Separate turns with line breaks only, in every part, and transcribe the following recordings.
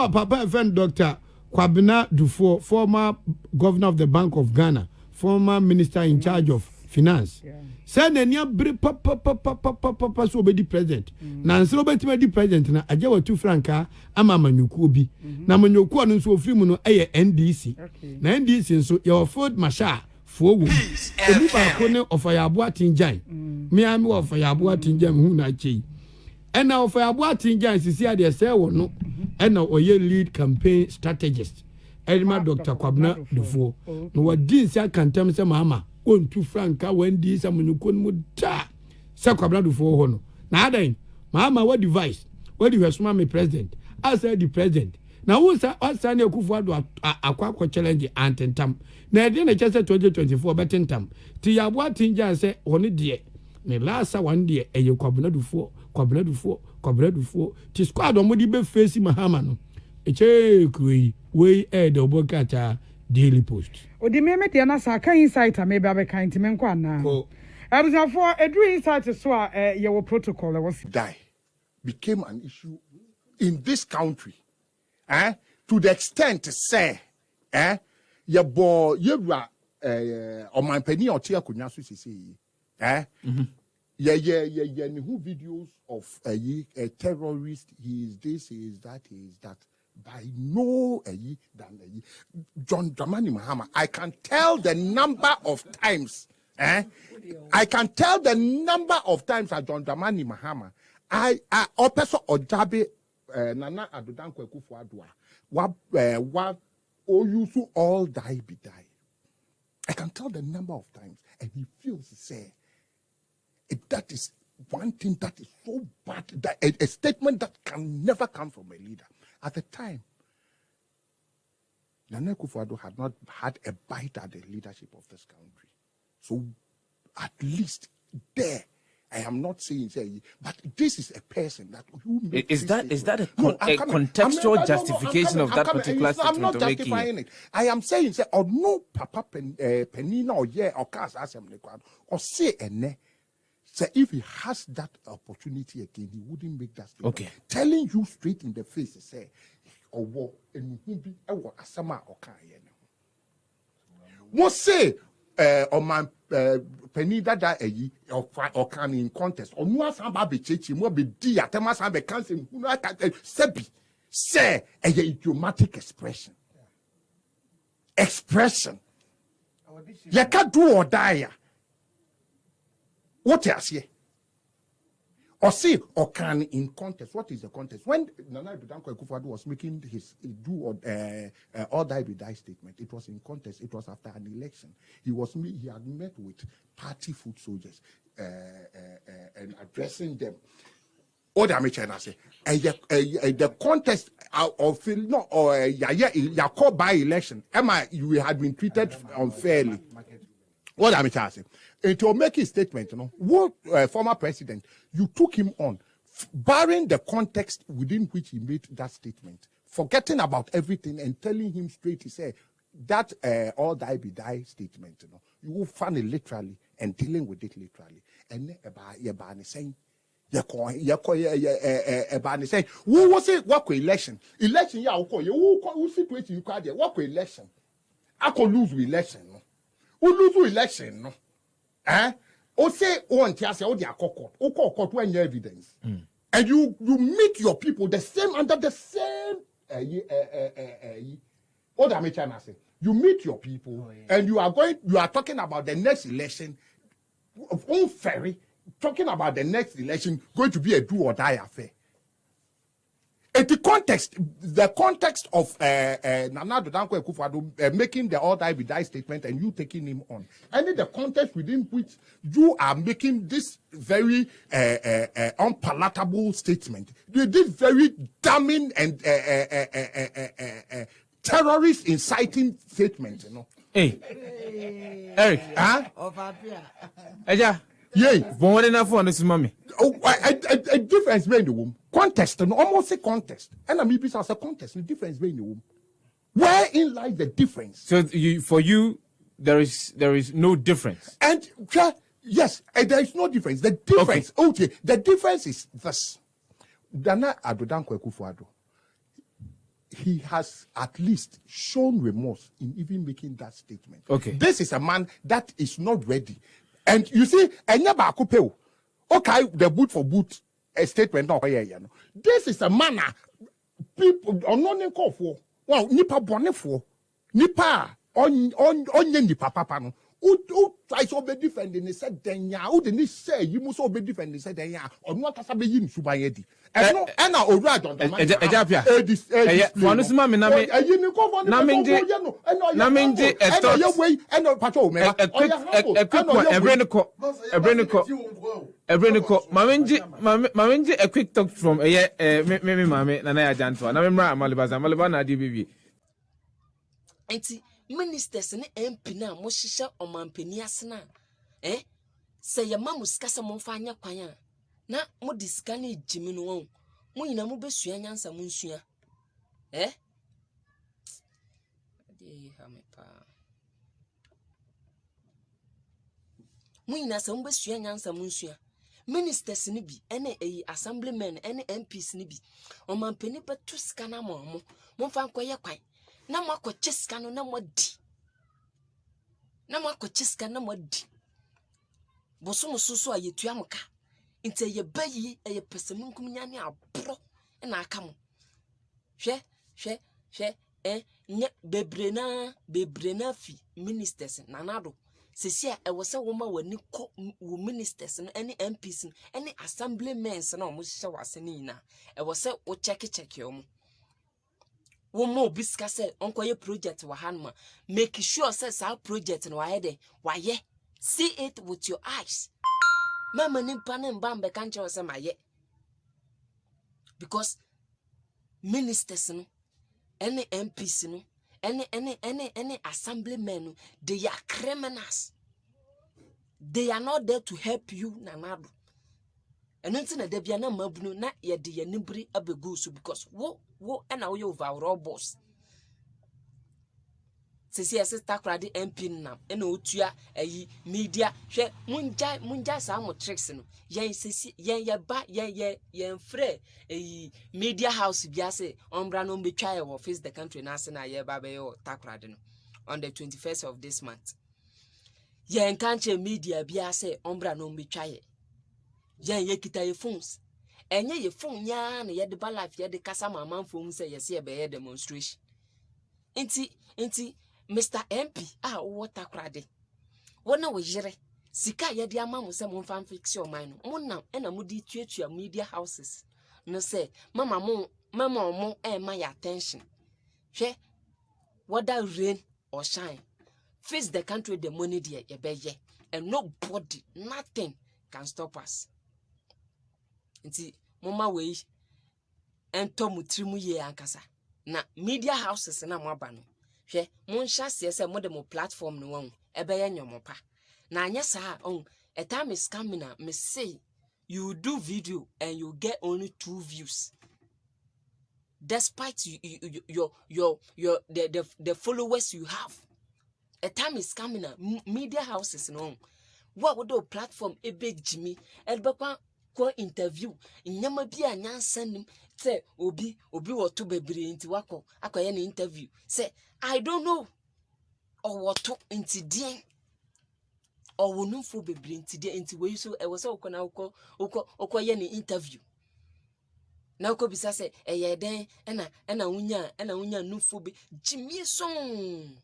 our papa friend Dr. Kwabena Duffuor, former governor of the Bank of Ghana, former minister in charge of finance. Send any papa so be president. Na nso be di president na aje wa 2 franka ama manyuku obi. Na manyuku anu nso ofiri mu no eye NDC. Na NDC nso your food masha fogu. Obi ba ko ne ofaya abo atinjan. Me ami ofaya abo atinjan hu na chei. And now ofaya abo atinjan sisi ade se wo no. And now oye lead campaign strategist. Elma Dr. Kwabena Duffuor. No wa din sia kantem se Mahama. On 2 franka when this amunyukon muta se Kwabena Duffuor ho no na adan Mahama what device what do you assume me president I said the president na who say asa na Akufo-Addo akwa challenge antentam na e na chese 2024 betentam ti ya Boateng say oni de ne last one de eye Kwabena Duffuor ti squad omodi be face Mahama no eche kruyi we e de obokata Daily Post.
Odi meme de na sa kan insight a maybe abe kan timen kwa na. For edru insight so your protocol was
die became an issue in this country. To the extent say your boy yewra on my penny or tia kunya so sisi yeah who videos of a terrorist, he is this, he is that. By no than John Dramani Mahama. I can tell the number of times. I can tell the number of times that John Dramani Mahama. I opeso ojabe Nana Adodan Kwabena Duffuor what you so all die be die. I can tell the number of times, and he feels say that is one thing that is so bad, that a statement that can never come from a leader. At the time, Nana Akufo-Addo had not had a bite at the leadership of this country. So, at least there, I am not saying, but this is a person that who makes
is that a contextual justification of that particular statement?
I'm not justifying it. I am saying, or no papa penina or yeah or cast assembly or say ene. So if he has that opportunity again, he wouldn't make that statement.
Okay.
Telling you straight in the face, say, or what, and who be a asama or can what say, on my penny that or can in contest, or no samba be churchy, more be dear, Tamas be cancer, who not sebi, say a idiomatic expression. Expression. You can't do or die. What else here? Or say, or can in contest. What is the contest? When Nana Akufo-Addo was making his all die be die statement, it was in contest. It was after an election. He had met with party foot soldiers and addressing them. All the American say, the contest of no or ya called by election. Emma, you had been treated unfairly. What I'm saying, to make his statement, what former president, you took him on, barring the context within which he made that statement, forgetting about everything and telling him straight, he said, that all die be die statement, you will find it literally and dealing with it literally. And about saying, saying, who was it? What election? Election, yeah, who situation you call there? What election? I could lose election. Who lose election? No, or say, oh, and say, oh, they are court. Oh, court when you evidence, and you meet your people the same under the same. What I'm trying to say, you meet your people, and you are talking about the next election. Unfairly, talking about the next election going to be a do or die affair. At the context of Nana Akufo-Addo making the all die be die statement and you taking him on, and in the context within which you are making this very unpalatable statement, this very damning and terrorist inciting statement,
Hey, Eric,
yeah,
born enough for this mommy.
A difference between the womb. Contest, and almost a contest. And I mean, besides a contest, the difference between the womb. Wherein lies the difference?
So for you, there is no difference.
And yes, there is no difference. The difference, okay, the difference is this. Nana Akufo-Addo, he has at least shown remorse in even making that statement.
Okay.
This is a man that is not ready. And you see, okay, the boot for boot a statement. This is a man people are not call for. Well, nipa bonefo, nipa on nipa papa no. Who tries to be defending? He said, "Then ya, who didn't say you must be defending?" He said, "Then ya, or not as a begin to buy it." And no, and now already on the man.
A quick talk from Mimi Mame Nana Janto. Na memra Malibana na DBB.
Enti ministers ne MP na mo hihye omampani asena se ye mamuska se mo fa anya kwan a na mo diska na ejimi no won mo nyina mo besua nyansa mo nsua de ha me pa mo nyina se mo besua nyansa mo nsua ministers ne bi ene assemblymen ene MPs ne bi omampani betu ska na mo fa nkoye kwan na mwako chiska no na mwadi na mwako chiska na mwadi boso mususu a yetua muka nte ye bayi ye pesemunkum nyane abro na aka mo hwe nye bebrena fi ministers nanado sesi a ewose woma wani ko wo ministers no ene MPs no ene assemblymen no mo hye wase ni na ewose wo check yo mo Womo biska say onkoye project wa hanma make sure say sa project no waye waye see it with your eyes mama nimpa ne mbambe kanche o say maye because ministers no any MPs no any assemblymen no they are criminals. They are not there to help you nanado. And until na debia na mabunu na ye de ye nibri abegu so because wo na wo overall boss. Sisi sister krade MP nam na otua ayi media hwe munja sa mo tricks no yen sisi yen ye ba yen frɛ ayi media house bia se ombra no betwa ye wo face the country na se na ye ba be yo takrade no on the 21st of this month. Yen kanche media bia se ombra no betwa ye Yen ye kita ye phones. Enye ye phone nya na ye de ba life ye de kasa mama phone say ye se be demonstration. Inti Mr. MP water krade. Wona wo yire sika ye de ama mo se mo fan fix your mind. Mo nam na mo di tuatua media houses. No say mama mo ma your attention. Hwe whether rain or shine. Face the country the money there ye be ye and nobody nothing can stop us. Nti mama we ento mutrimu ye ankasa na media houses na mo aba no hwe mo nhya se mo de mo platform no won ebe ye nyomopa na anya sa a time is coming na me say you do video and you get only 2 views despite the followers you have. A time is coming na media houses no what would do platform ebe jimi elbekwa ko interview nyama bi anyansanim say obi woto bebre nti wako akoye na interview say I don't know or woto nti dien or wonumfo bebre nti dien nti we so e was okona okoye na interview na uko bisa say eye den na wunya numfo be jimi song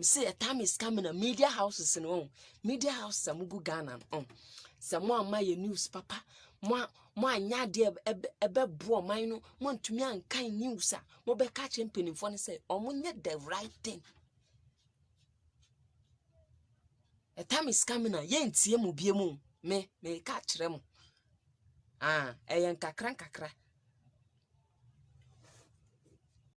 say a time is coming a media houses no media house amugu Ghana samo ama ye news papa mo anya de ebe bo man no mo ntumi ankan news a mo be ka champion for say omunye the right thing. A time is coming a ye ntie mu bie mu me ka kire mo eyen kakra